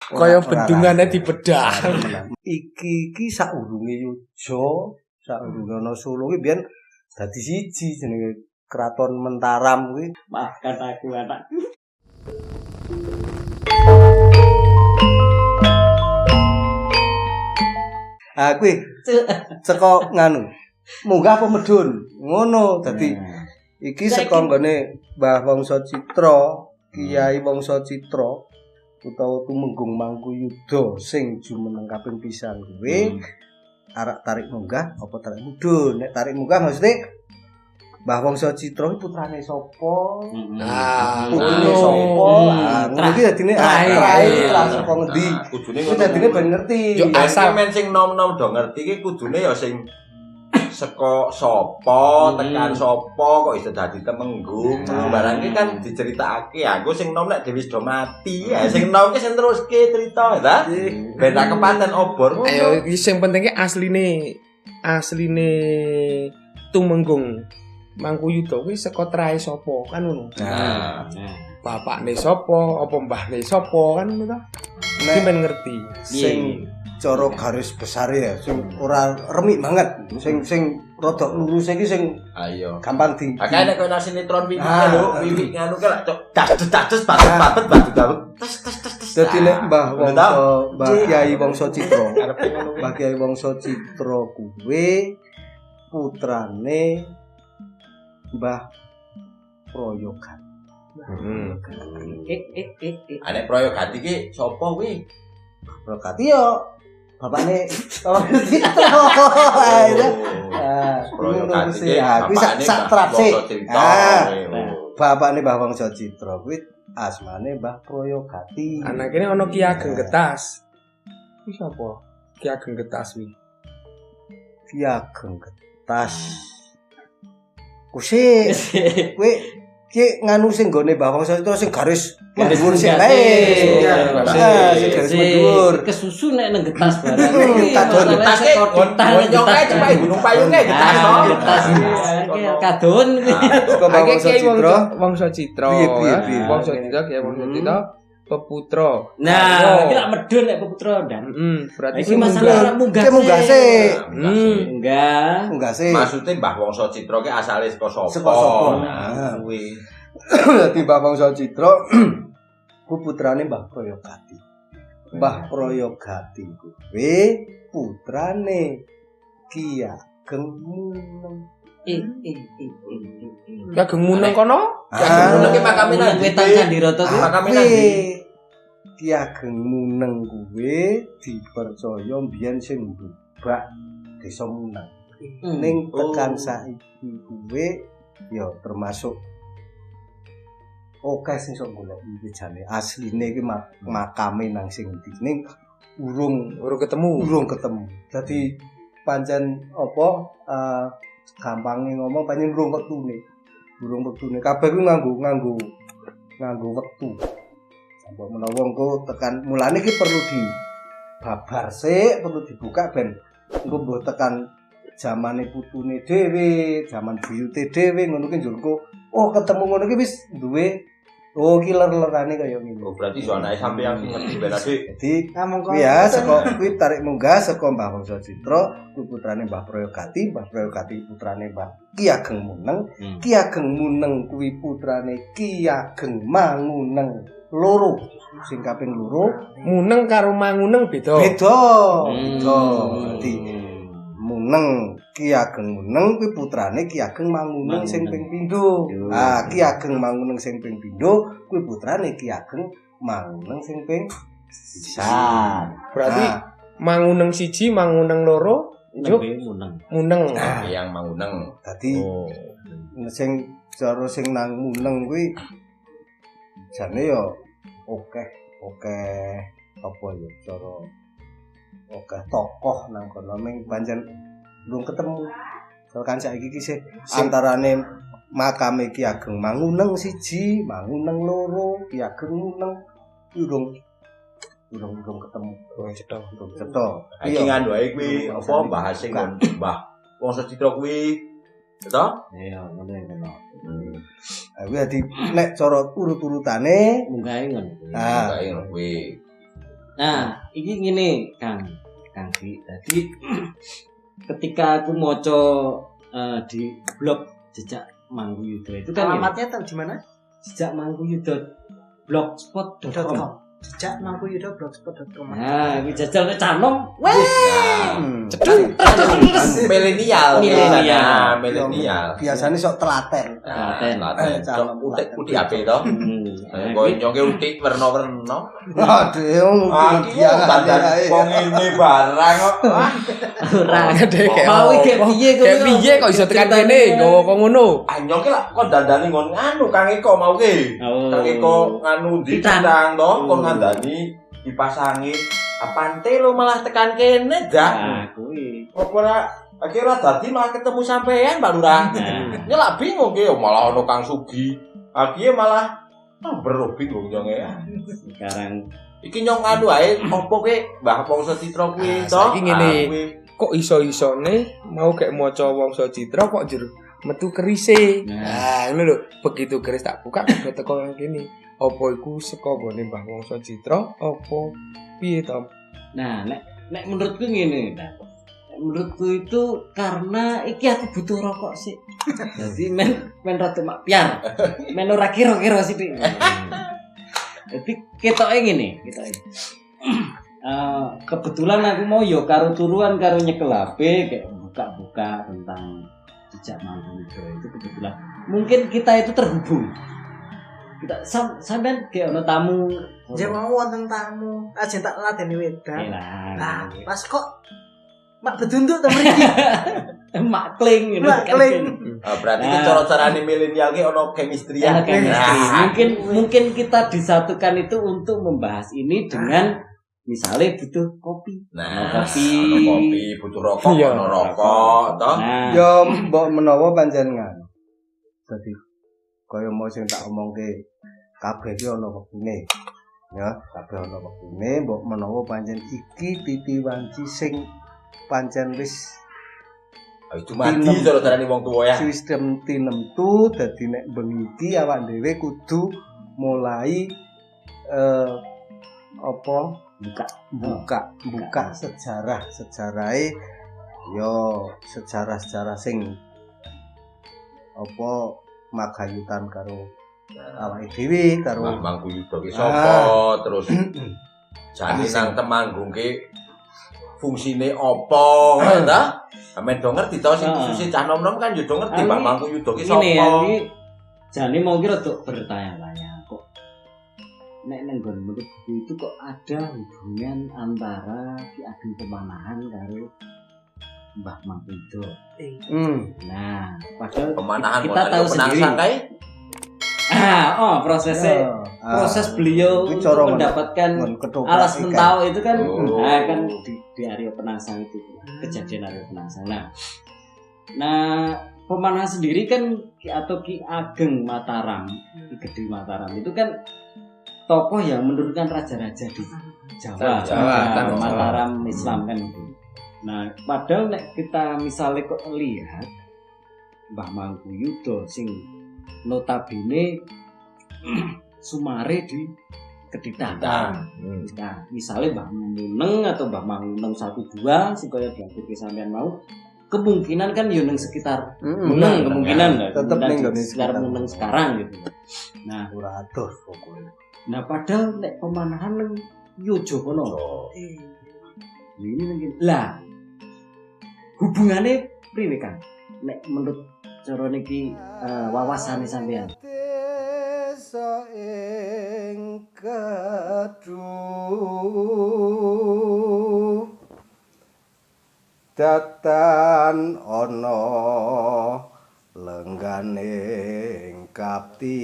Kaya bendungane dibedah. Iki saurunge Yojo, saurunge ana Solo kuwi biyen dadi siji jenenge Keraton Mentaram kuwi. Makan aku anakku. Kuwi saka nganu. Munggah apa medun? Ngono. Dadi iki saka nggone Mbah Wangsa Citra, Kiai Wangsa Citra utawa Tumenggung Mangkuyuda sing jumeneng kaping pisan kuwi arek tarik munggah apa tarik mudhun. Nek tarik munggah maksudnya Mbah Wangsa Citra iki putrane sapa? Putrane sapa? Ngono iki dadine terakhir saka ngendi? Kudune Kuwi dadine ben ngerti. Yo asal men sing nom-nom do ngerti iki kudune ya sing saka sapa tekan sapa kok iso dadi Temenggung. Barang iki kan diceritakake aku sing nom nek dhewe do mati. Ya sing nom ki sing teruske cerita ta. Ben tak kepaten obor. Ayo iki sing penting asline Tumenggung Mangkuyuda kuwi saka trahe sapa kan ngono. Nah, Bapakne sapa, apa mbahne sapa kan ngono ta. Iki ben ngerti. Sing cara garis besar ya sing ora remik banget sing rada lurus iki sing ayo. gampang di. Akeh nek koyo sinetron Wiwi lho, Wiwi nganu ki lak das babet tes. Dadi nek Mbah Kiai Wangsa Citra, Mbah Kiai Wangsa Citra kuwi putrane Mbah Prayogan. Anek Prayogati ki sapa kuwi? Prayogati yo bapakne Prayogati kuwi sak trapse. Bapakne Mbah Wangsa Citra kuwi asmane Mbah Prayogati. Anak kene ana Ki Ageng Getas. Kuwi sapa? Ki Ageng Getas kuwi. Ki Ageng Getas. Kuwi ki nganu sing gone Mbah Wangsa Citra sing garis dhuwur sing bae. Sing garis dhuwur. Kesusu nek nang getas barang. Kadon getas ki nyongke cepake Gunung Payunge getas to. Getas kadon. Mbah Wangsa Citra. Wangsa Citra. Wangsa Citra ya Wangsa Citra peputra. Nah, iki lak medun nek peputra ndan. Berarti iki masalah munggah. Ki munggah sik. Munggah sik. Maksude Mbah Wangsa Citra ki asale saka sapa? Saka sapa? Nah, kuwi. Dadi Mbah Wangsa Citra ku putrane Mbah Prayogati. Mbah Prayogati kuwi putrane Ki Ageng Muneng. Ki Ageng Muneng kono? Ki Ageng Muneng ki makame nang Wetan Candirata kuwi. Makame nang Ki Ageng Muneng kuwi dipercaya mbiyen sing mbak Desa Muneng. Ning tekan saiki kuwi ya termasuk oke sing sok golek iki jane asline iki makame nang sing ndi ning urung ketemu. Dadi pancen apa gampange ngomong pancen urung wektune. Kabeh kuwi nganggo wektu. Sampai menawa engko tekan mulane iki perlu dibabar sik, perlu dibuka ben engko mbok tekan zamane putune dhewe, zaman buyute dhewe ngono ki njurku. Oh, ketemu ngono ki wis duwe ki ler-lerane kaya ngene. Oh, berarti so anake sampeyan sing ngerti ben ade. Dadi ya saka kuwi tarik munggah saka Mbah Wangsa Citra, kuwi putrane Mbah Prayogati, Mbah Prayogati putrane Mbah Ki Ageng Muneng. Ki Ageng Muneng kuwi putrane Ki Ageng Manguneng loro. Sing kaping loro, Muneng karo Manguneng beda. Dadi Muneng Ki Ageng Muneng kuwi putrane Ki Ageng Manguneng sing ping pindho. Ki Ageng Manguneng sing ping pindho kuwi putrane Ki Ageng Manguneng sing ping pisan. Berarti Manguneng siji, Manguneng loro, Muneng. Yang Manguneng. Dadi sing cara sing nang Muneng kuwi jane ya oke apa ya cara oke tokoh nang kono ming pancen belum ketemu. Soalkan saiki ki sih antarane makame Ki Ageng Manguneng siji, Manguneng loro, Ki Ageng Muneng urung ketemu. Urung cetha. Iki ngandhu ae kuwi apa bahas sing Mbah Wangsa Citra kuwi. Betul? Iya, ngono. Kuwi dadi nek cara urut-urutane munggahe ngono. Kae kuwi. Nah, iki ngene, Kang Ki. Jadi ketika aku maca di blog Jejak Mangguyuda itu kan alamatnya tahu di mana? jejakmangguyuda.blogspot.com. Jejak Mangguyuda.blogspot.com. Nah, iki jajal nek canom, weh. Milenial. Milenial. Milenial. Biasanya sok telaten. Telaten. Sok utik ape to. Kok nyongke utik werna-werna. Aduh, Iki wong ini barang kok. Ora Kayak mau iki piye kok. Kayak piye kok iso tekan kene nggawa kok ngono. Nyongke lak kok dandani ngon anu Kang Eko mau ki. Kang Eko nganu di tang to kon ngandani dipasangi apante lo malah tekan kene dah. Nah, kuwi. Apa ora akhirnya dadi malah ketemu sampean Pak Lurah. Nyelak bingung ki malah ono Kang Sugi. Akhirnya malah bro bingung nyong ya. Sekarang Iki nyong anu ae opo ki Mbah Wangsa Citra kuwi to. Saiki ngene. Kok iso-isone mau kayak maca Wangsa Citra kok jero metu kerise. Nah, ngono lho. Begitu keris tak buka kok teko nang kene. Apa iku saka gone Mbah Wangsa Citra apa piye to? nah, nek menurutku ngene, Nek menurutku itu karena iki aku butuh rokok sih. Jadi men rada mak piar. Men ora kira-kira sih. Jadi ketoke ngene, ketoke. Kebetulan aku mau yo karo turuan karo nyekel HP kayak buka-buka tentang Jejak Mangguyuda itu kebetulan. Mungkin kita itu terhubung. Kita sampean kayak ono tamu. Ya mau wonten tamu, aja tak ladeni wedan. Nah, pas kok mak bedunduk to mriki. Mak kling Mak kling. Berarti ki cara-carane milenial ki ono chemistry ya. Mungkin kita disatukan itu untuk membahas ini dengan misalnya butuh kopi. Nah, kopi. ono kopi, butuh rokok, ono rokok, toh. Nah, Ya mbok menawa panjenengan. Dadi kaya mau sing tak omongke kabeh iki ana wektune. Ya, kabeh ana wektune mbok menawa pancen iki titi wanci sing pancen wis Itu mati cara-carane wong tuwa ya. sistem tinemtu dadi nek bengi iki awak dhewe kudu mulai buka sejarahe yo sejarah sing apa magayutan karo awake dhewe karo Mbah Mangguyuda ki sapa, terus jane nang Temanggung ki fungsine apa, ngono ta? Sampeyan do ngerti to sing khusus cah nom-nom kan yo do ngerti Mbah Mangguyuda ki sapa. ini jane mau kira untuk bertanya-tanya kok nek nang nggon buku itu kok ada hubungan antara Ki Ageng Pemanahan karo Mbah Mangguyuda. Nah, padahal Pemanahan kita tahu sendiri. Proses beliau Itu untuk cara mendapatkan ketoprak alas ikan. mentau itu kan Oh. kan di Aryo Penangsang itu kejadian Aryo Penangsang. Nah Pemanahan sendiri kan atau Ki Ageng Mataram, Ki Gede Mataram itu kan tokoh yang menurunkan raja-raja di Jawa, Jawa, Mataram Islam kan itu. Nah padahal nek kita misalnya kok lihat Mbah Mangguyuda sing notabene Sumare di Keditang. Nah, misalnya Mbah Muneng atau Mbah Manguneng 1-2 sing kaya diatur sampean mau, kemungkinan kan yo ning sekitar Muneng kemungkinan tetep ning nggone sekitar Muneng sekarang gitu. Nah, ora adoh pokoke. nah padahal nek Pemanahan nang Yojokono. Ini mungkin. Lah, hubungannya priwe kan? Nek menurut cara niki wawasane sampean. Desa ing Keduh datan ana lengganing kapti